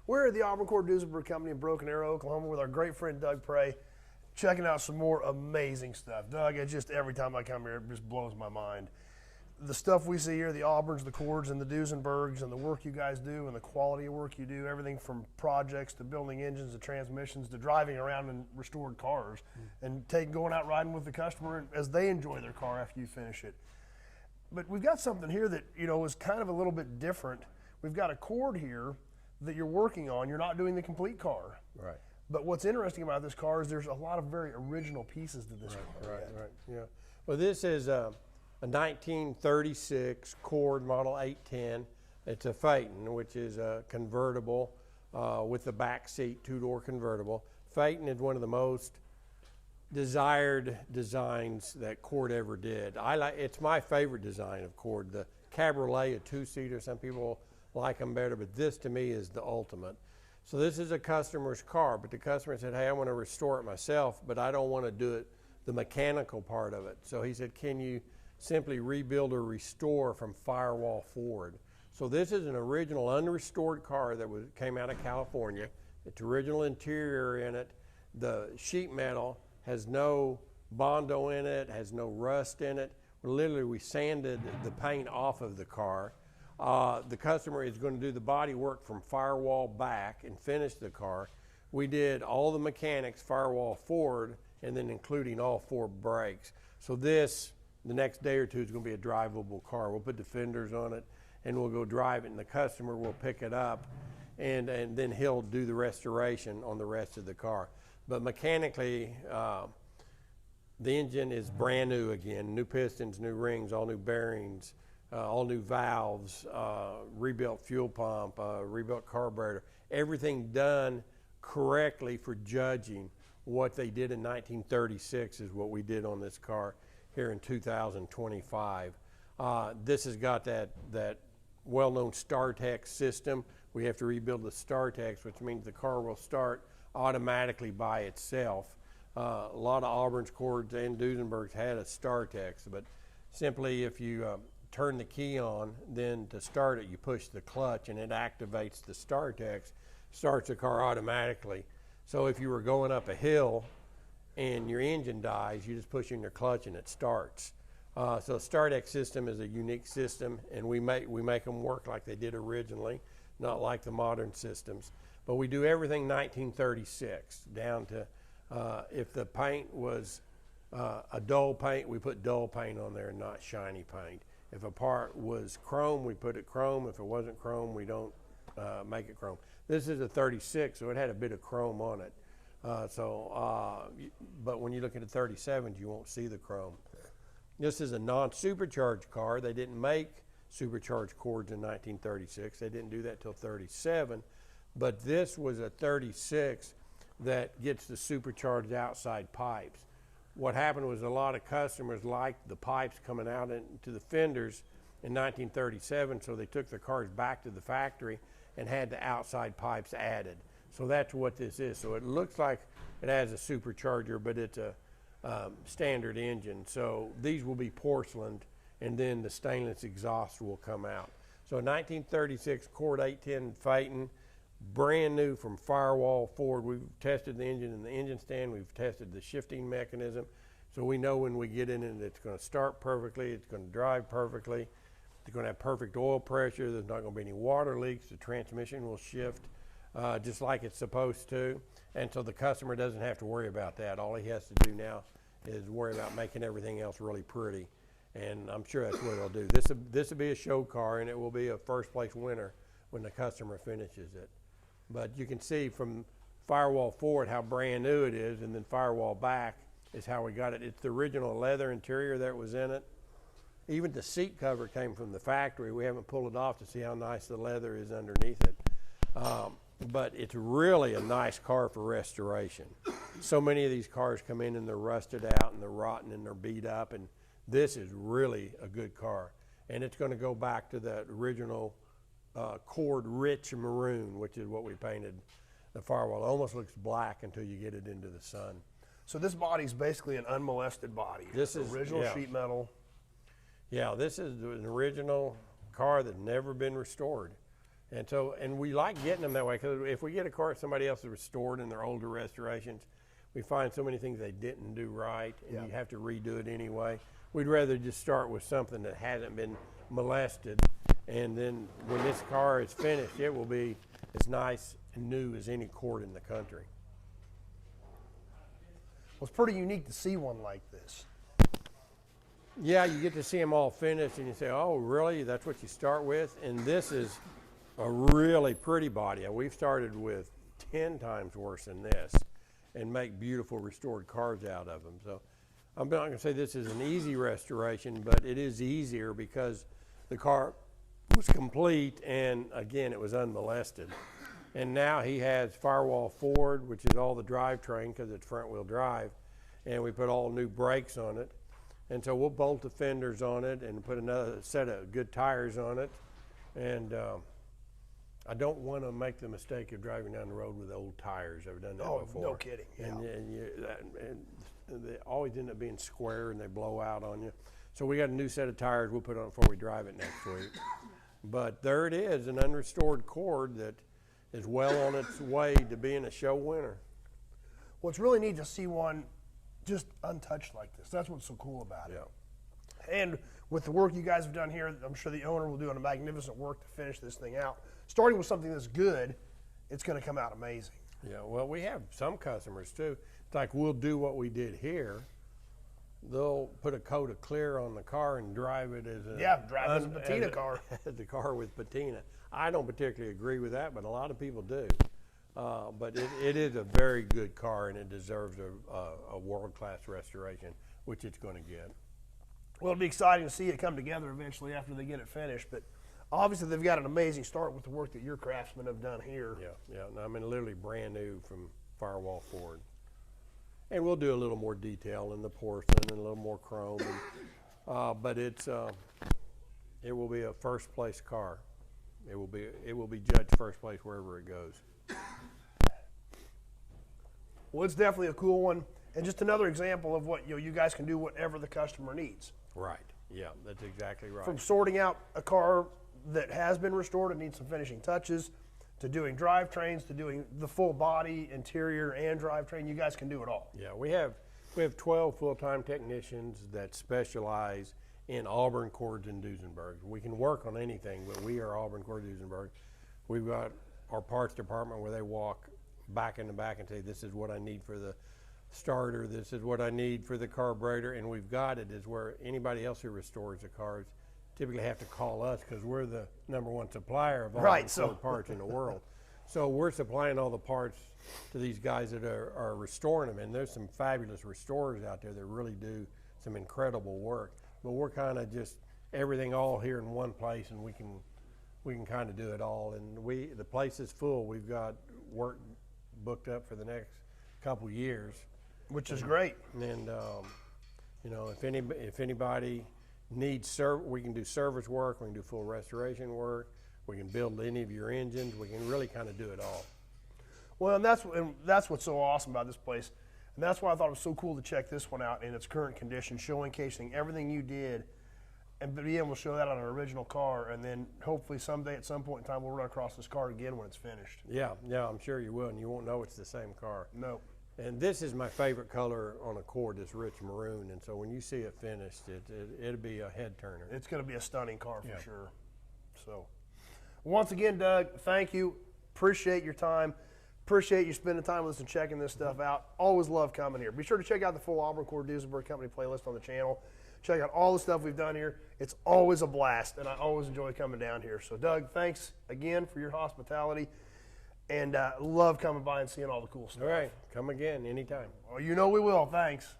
We're at the Auburn Cord Duesenberg Company in Broken Arrow, Oklahoma with our great friend Doug Prey, checking out some more amazing stuff. Doug, it's just every time I come here, it just blows my mind. The stuff we see here, the Auburns, the Cords, and the Duesenbergs, and the work you guys do and the quality of work you do, everything from projects to building engines to transmissions to driving around in restored cars and going out riding with the customer as they enjoy their car after you finish it. But we've got something here that, is kind of a little bit different. We've got a Cord here that you're working on. You're not doing the complete car. Right. But what's interesting about this car is there's a lot of very original pieces to this car. Right, yeah. Well, this is a 1936 Cord Model 810. It's a Phaeton, which is a convertible with the back seat, two-door convertible. Phaeton is one of the most desired designs that Cord ever did. It's my favorite design of Cord. The Cabriolet, a two-seater, some people like them better, but this to me is the ultimate. So this is a customer's car, but the customer said, hey, I want to restore it myself, but I don't want to do it, the mechanical part of it. So he said, can you simply rebuild or restore from firewall forward? So this is an original unrestored car that came out of California. It's original interior in it. The sheet metal has no Bondo in it, has no rust in it. Literally, we sanded the paint off of the car. The customer is going to do the body work from firewall back and finish the car. We did all the mechanics firewall forward and then including all 4 brakes. So this, the next day or two, is going to be a drivable car. We'll put the fenders on it and we'll go drive it, and the customer will pick it up and then he'll do the restoration on the rest of the car. But mechanically, the engine is brand new again. New pistons, new rings, all new bearings, all new valves, rebuilt fuel pump, rebuilt carburetor. Everything done correctly for judging what they did in 1936 is what we did on this car here in 2025. This has got that well-known StarTech system. We have to rebuild the StarTech, which means the car will start automatically by itself. A lot of Auburn's, Cords, and Duesenbergs had a StarTech, but simply if you turn the key on, then to start it, you push the clutch and it activates the StarTech, starts the car automatically. So if you were going up a hill and your engine dies, you just push in your clutch and it starts. So the StarTech system is a unique system, and we make them work like they did originally, not like the modern systems. But we do everything 1936, down to if the paint was a dull paint, we put dull paint on there and not shiny paint. If a part was chrome, we put it chrome. If it wasn't chrome, we don't make it chrome. This is a 36, so it had a bit of chrome on it. But when you look at the 37s, you won't see the chrome. This is a non-supercharged car. They didn't make supercharged Cords in 1936. They didn't do that till 37. But this was a 36 that gets the supercharged outside pipes. What happened was a lot of customers liked the pipes coming out into the fenders in 1937, so they took the cars back to the factory and had the outside pipes added. So that's what this is. So it looks like it has a supercharger, but it's a standard engine. So these will be porcelained, and then the stainless exhaust will come out. So 1936 Cord 810 Phaeton, brand new from firewall forward. We've tested the engine in the engine stand. We've tested the shifting mechanism. So we know when we get in it, it's going to start perfectly. It's going to drive perfectly. It's going to have perfect oil pressure. There's not going to be any water leaks. The transmission will shift just like it's supposed to. And so the customer doesn't have to worry about that. All he has to do now is worry about making everything else really pretty. And I'm sure that's what it'll do. This will be a show car, and it will be a first place winner when the customer finishes it. But you can see from firewall forward how brand new it is, and then firewall back is how we got it. It's the original leather interior that was in it. Even the seat cover came from the factory. We haven't pulled it off to see how nice the leather is underneath it. But it's really a nice car for restoration. So many of these cars come in and they're rusted out and they're rotten and they're beat up, and this is really a good car. And it's going to go back to that original Cord rich maroon, which is what we painted the firewall. It almost looks black until you get it into the sun. So this body's basically an unmolested body. This is original sheet metal. Yeah, this is an original car that's never been restored. And we like getting them that way, because if we get a car somebody else has restored in their older restorations, we find so many things they didn't do right, and you have to redo it anyway. We'd rather just start with something that hasn't been molested, and then when this car is finished, it will be as nice and new as any Cord in the country. Well, it's pretty unique to see one like this. Yeah, you get to see them all finished, and you say, oh, really? That's what you start with? And this is a really pretty body. We've started with 10 times worse than this and make beautiful restored cars out of them. So I'm not going to say this is an easy restoration, but it is easier because the car was complete, and again, it was unmolested. And now he has firewall forward, which is all the drivetrain because it's front wheel drive, and we put all new brakes on it. And so we'll bolt the fenders on it and put another set of good tires on it. And I don't want to make the mistake of driving down the road with old tires. I've done that before. No kidding. Yeah. And they always end up being square and they blow out on you. So we got a new set of tires we'll put on it before we drive it next week. But there it is, an unrestored Cord that is well on its way to being a show winner. Well, it's really neat to see one just untouched like this. That's what's so cool about it. And with the work you guys have done here, I'm sure the owner will do a magnificent work to finish this thing out. Starting with something that's good, it's going to come out amazing. Yeah, well, we have some customers too. It's like we'll do what we did here. They'll put a coat of clear on the car and drive it as a drive as a patina car. The car with patina. I don't particularly agree with that, but a lot of people do. But it is a very good car, and it deserves a world-class restoration, which it's going to get. Well, it'll be exciting to see it come together eventually after they get it finished. But obviously, they've got an amazing start with the work that your craftsmen have done here. Yeah. And I mean, literally brand new from firewall forward. And we'll do a little more detail in the porcelain and a little more chrome. But it will be a first-place car. It will be judged first place wherever it goes. Well, it's definitely a cool one, and just another example of what you guys can do whatever the customer needs. Right. Yeah, that's exactly right. From sorting out a car that has been restored and needs some finishing touches, to doing drivetrains, to doing the full body, interior, and drivetrain, you guys can do it all. Yeah, we have 12 full-time technicians that specialize in Auburn Cord Duesenberg. We can work on anything, but we are Auburn Cord Duesenberg. We've got our parts department where they walk back in the back and say, this is what I need for the starter, this is what I need for the carburetor, and we've got it, is where anybody else who restores the cars typically have to call us because we're the #1 supplier of all the parts in the world. So we're supplying all the parts to these guys that are restoring them, and there's some fabulous restorers out there that really do some incredible work. But we're kind of just everything all here in one place, and we can kind of do it all. And the place is full. We've got work booked up for the next couple years, which is great. And if anybody needs we can do service work, we can do full restoration work, we can build any of your engines, we can really kind of do it all. Well, and that's what's so awesome about this place, and that's why I thought it was so cool to check this one out in its current condition, showcasing everything you did, and be able to show that on an original car, and then hopefully someday at some point in time we'll run across this car again when it's finished. Yeah, I'm sure you will, and you won't know it's the same car. No. And this is my favorite color on a Cord, this rich maroon, and so when you see it finished, it'll be a head turner. It's going to be a stunning car for sure. So, once again, Doug, thank you. Appreciate your time. Appreciate you spending time with us and checking this stuff out. Always love coming here. Be sure to check out the full Auburn Cord Duesenberg Company playlist on the channel. Check out all the stuff we've done here. It's always a blast, and I always enjoy coming down here. So, Doug, thanks again for your hospitality. And love coming by and seeing all the cool stuff. All right, come again anytime. Well, you know we will. Thanks.